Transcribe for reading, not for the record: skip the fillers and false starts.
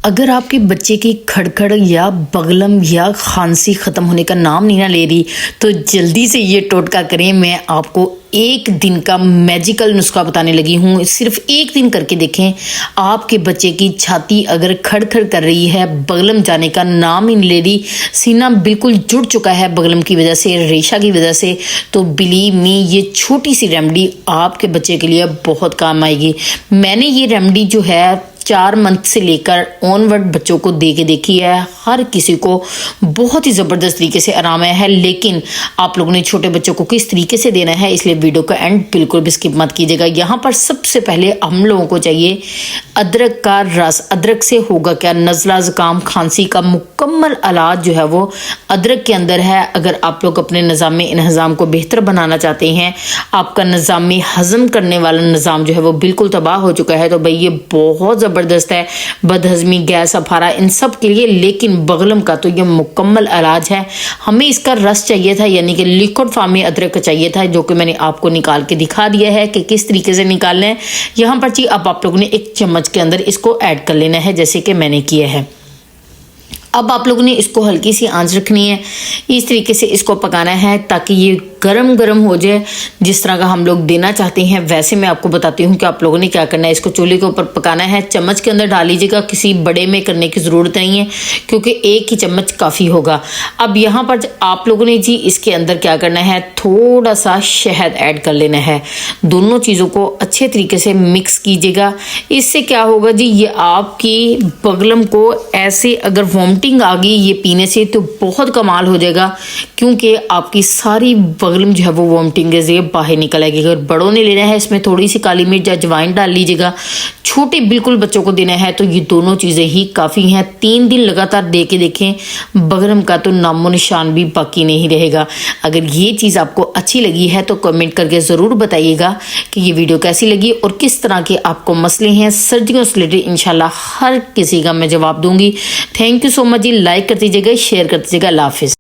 अगर आपके बच्चे की खड़खड़ या बगलम या खांसी ख़त्म होने का नाम नहीं ना ले रही तो जल्दी से ये टोटका करें। मैं आपको एक दिन का मैजिकल नुस्खा बताने लगी हूँ। सिर्फ एक दिन करके देखें, आपके बच्चे की छाती अगर खड़खड़ कर रही है, बगलम जाने का नाम ही नहीं ले रही, सीना बिल्कुल जुड़ चुका है बगलम की वजह से, रेशा की वजह से, तो बिलीव मी ये छोटी सी रेमेडी आपके बच्चे के लिए बहुत काम आएगी। मैंने ये रेमेडी जो है 4 मंथ से लेकर ऑनवर्ड बच्चों को दे के देखी है। हर किसी को बहुत ही ज़बरदस्त तरीके से आराम आया है। लेकिन आप लोगों ने छोटे बच्चों को किस तरीके से देना है, इसलिए वीडियो का एंड बिल्कुल भी स्किप मत कीजिएगा। यहाँ पर सबसे पहले हम लोगों को चाहिए अदरक का रस। अदरक से होगा क्या, नज़ला ज़ुकाम खांसी का मुकम्मल इलाज जो है वो अदरक के अंदर है। अगर आप लोग अपने निज़ाम इंहज़ाम को बेहतर बनाना चाहते हैं, आपका निज़ाम हज़म करने वाला निज़ाम जो है वो बिल्कुल तबाह हो चुका है, तो भाई ये बहुत ज़बरदस्त है बदहज़मी, गैस, अफारा, इन सब के लिए। लेकिन बगलम का तो ये मुकम्मल इलाज है। हमें इसका रस चाहिए था, यानी कि लिक्विड फॉर्म में अदरक का चाहिए था, जो कि मैंने आपको निकाल के दिखा दिया है कि किस तरीके से निकालना है। यहाँ पर जी अब आप लोगों ने एक चम्मच के अंदर इसको ऐड कर लेना है, जैसे कि मैंने किया है। अब आप लोगों ने इसको हल्की सी आंच रखनी है, इस तरीके से इसको पकाना है ताकि ये गरम गरम हो जाए। जिस तरह का हम लोग देना चाहते हैं वैसे मैं आपको बताती हूँ कि आप लोगों ने क्या करना है। इसको चूल्हे के ऊपर पकाना है, चम्मच के अंदर डाल लीजिएगा, किसी बड़े में करने की ज़रूरत नहीं है क्योंकि एक ही चम्मच काफ़ी होगा। अब यहाँ पर आप लोगों ने जी इसके अंदर क्या करना है, थोड़ा सा शहद ऐड कर लेना है। दोनों चीज़ों को अच्छे तरीके से मिक्स कीजिएगा। इससे क्या होगा जी, ये आपकी बगलम को ऐसे अगर वॉमिटिंग आ गई ये पीने से तो बहुत कमाल हो जाएगा, क्योंकि आपकी सारी बगलम जो है वो वॉमिटिंग से बाहर निकल आएगी। अगर बड़ों ने लेना है इसमें थोड़ी सी काली मिर्च या अजवाइन डाल लीजिएगा। छोटे बिल्कुल बच्चों को देना है तो ये दोनों चीज़ें ही काफ़ी हैं। 3 दिन लगातार दे के देखें, बगलम का तो नामो निशान भी बाकी नहीं रहेगा। अगर ये चीज़ आपको अच्छी लगी है तो कमेंट करके ज़रूर बताइएगा कि ये वीडियो कैसी लगी और किस तरह के आपको मसले हैं सर्दियों से रिलेटेड। इंशाल्लाह हर किसी का मैं जवाब दूंगी। थैंक यू सो मच जी। लाइक कर दीजिएगा, शेयर कर दीजिएगा। अल्लाह हाफिज़।